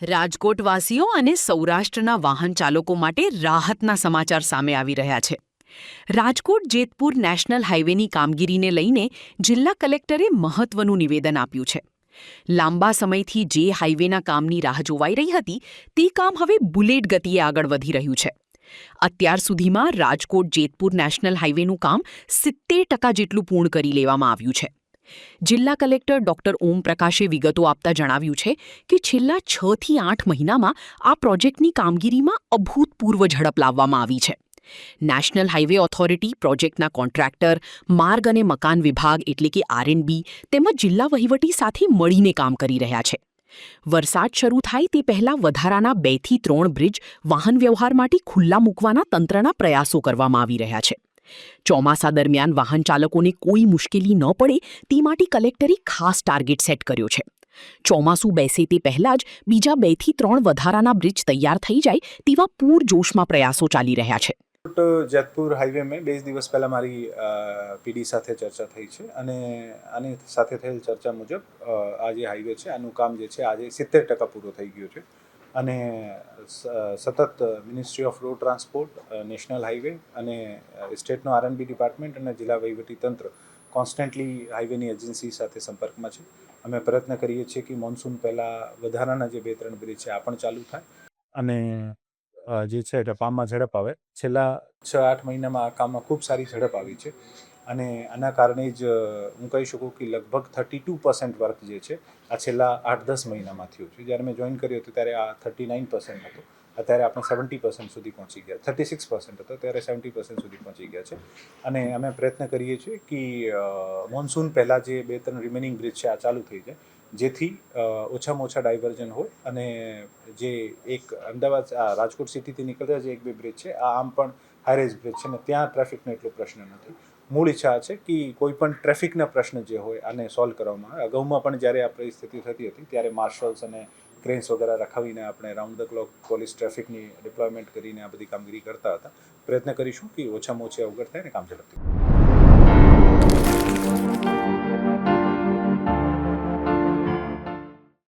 રાજકોટવાસીઓ અને સૌરાષ્ટ્રના વાહન ચાલકો માટે રાહતના સમાચાર સામે આવી રહ્યા છે. રાજકોટ-જેતપુર નેશનલ હાઇવેની કામગીરીને લઈને જિલ્લા કલેક્ટરે મહત્વનું નિવેદન આપ્યું છે. લાંબા સમયથી જે હાઇવેના કામની રાહ જોવાઈ રહી હતી, તે કામ હવે બુલેટ ગતિએ આગળ વધી રહ્યું છે. અત્યાર સુધીમાં રાજકોટ-જેતપુર નેશનલ હાઇવેનું કામ 70% જેટલું પૂર્ણ કરી લેવામાં આવ્યું છે. જિલ્લા કલેક્ટર ડોક્ટર ઓમ પ્રકાશે વિગતો આપતા જણાવ્યું છે કે છેલ્લા 6 થી 8 મહિનામાં આ પ્રોજેક્ટની કામગીરીમાં અભૂતપૂર્વ ઝડપ લાવવામાં આવી છે. નેશનલ હાઇવે ઓથોરિટી, પ્રોજેક્ટના કોન્ટ્રાક્ટર, માર્ગ અને મકાન વિભાગ એટલે કે R&B તેમજ જિલ્લા વહીવટી સાથે મળીને કામ કરી રહ્યા છે. વરસાદ શરૂ થાય તે પહેલા વધારાના 2 થી 3 બ્રિજ વાહન વ્યવહાર માટે ખુલ્લા મૂકવાના તંત્રના પ્રયાસો કરવામાં આવી રહ્યા છે. ચોમાસા દરમિયાન વાહન ચાલકોને કોઈ મુશ્કેલી ન પડે તે માટે કલેક્ટરે ખાસ ટાર્ગેટ સેટ કર્યો છે. ચોમાસું બેસે તે પહેલા જ બીજા 2 થી 3 વધારાના બ્રિજ તૈયાર થઈ જાય તેવા પૂરજોશમાં પ્રયાસો ચાલી રહ્યા છે. જેતપુર હાઈવે મેં 2 દિવસ પહેલાં મારી પીડી સાથે ચર્ચા થઈ છે અને આની સાથે થયેલ ચર્ચા મુજબ આ જે હાઈવે છે આનું કામ જે છે આજે 70% પૂરો થઈ ગયો છે અને સતત ministry off road transport, national highway અને સ્ટેટનો R&B ડિપાર્ટમેન્ટ અને જિલ્લા વહીવટી તંત્ર કોન્સ્ટન્ટલી હાઈવેની એજન્સી સાથે સંપર્કમાં છે. અમે પ્રયત્ન કરીએ છીએ કે મોન્સૂન પહેલાં વધારાના જે 2-3 બ્રિજ છે આ પણ ચાલુ થાય અને જે છે ટપામમાં ઝડપ આવે. છેલ્લા 6-8 મહિનામાં આ કામમાં ખૂબ સારી ઝડપ આવી છે અને આના કારણે જ હું કહી શકું કે લગભગ 32% વર્ક જે છે આ છેલ્લા 8-10 મહિનામાં થયું છે. જ્યારે મેં જોઈન કર્યું હતું ત્યારે આ 39% હતો, અત્યારે આપણે 70% સુધી પહોંચી ગયા. 36% હતો, ત્યારે 70% સુધી પહોંચી ગયા છે અને અમે પ્રયત્ન કરીએ છીએ કે મોન્સૂન પહેલાં જે 2-3 રિમેનિંગ બ્રિજ છે આ ચાલુ થઈ જાય, જેથી ઓછામાં ઓછા ડાયવર્ઝન હોય અને જે એક અમદાવાદ રાજકોટ સિટીથી નીકળતા જે 1-2 બ્રિજ છે આ આમ પણ હાઈરેજ બ્રિજ છે ને ત્યાં ટ્રાફિકનો એટલો પ્રશ્ન નથી. મૂળ ઈચ્છા છે કે કોઈ પણ ટ્રાફિકના પ્રશ્ન જે હોય આને સોલ્વ કરવામાં આવે. અગાઉમાં પણ જ્યારે આ પરિસ્થિતિ થતી હતી ત્યારે માર્શલ્સ અને ક્રેન્સ વગેરે રખાવીને આપણે રાઉન્ડ ધ ક્લોક પોલીસ ટ્રાફિકની ડિપ્લોયમેન્ટ કરીને આ બધી કામગીરી કરતા હતા. પ્રયત્ન કરીશું કે ઓછામાં ઓછી અવગત થાય ને કામ ઝડપથી.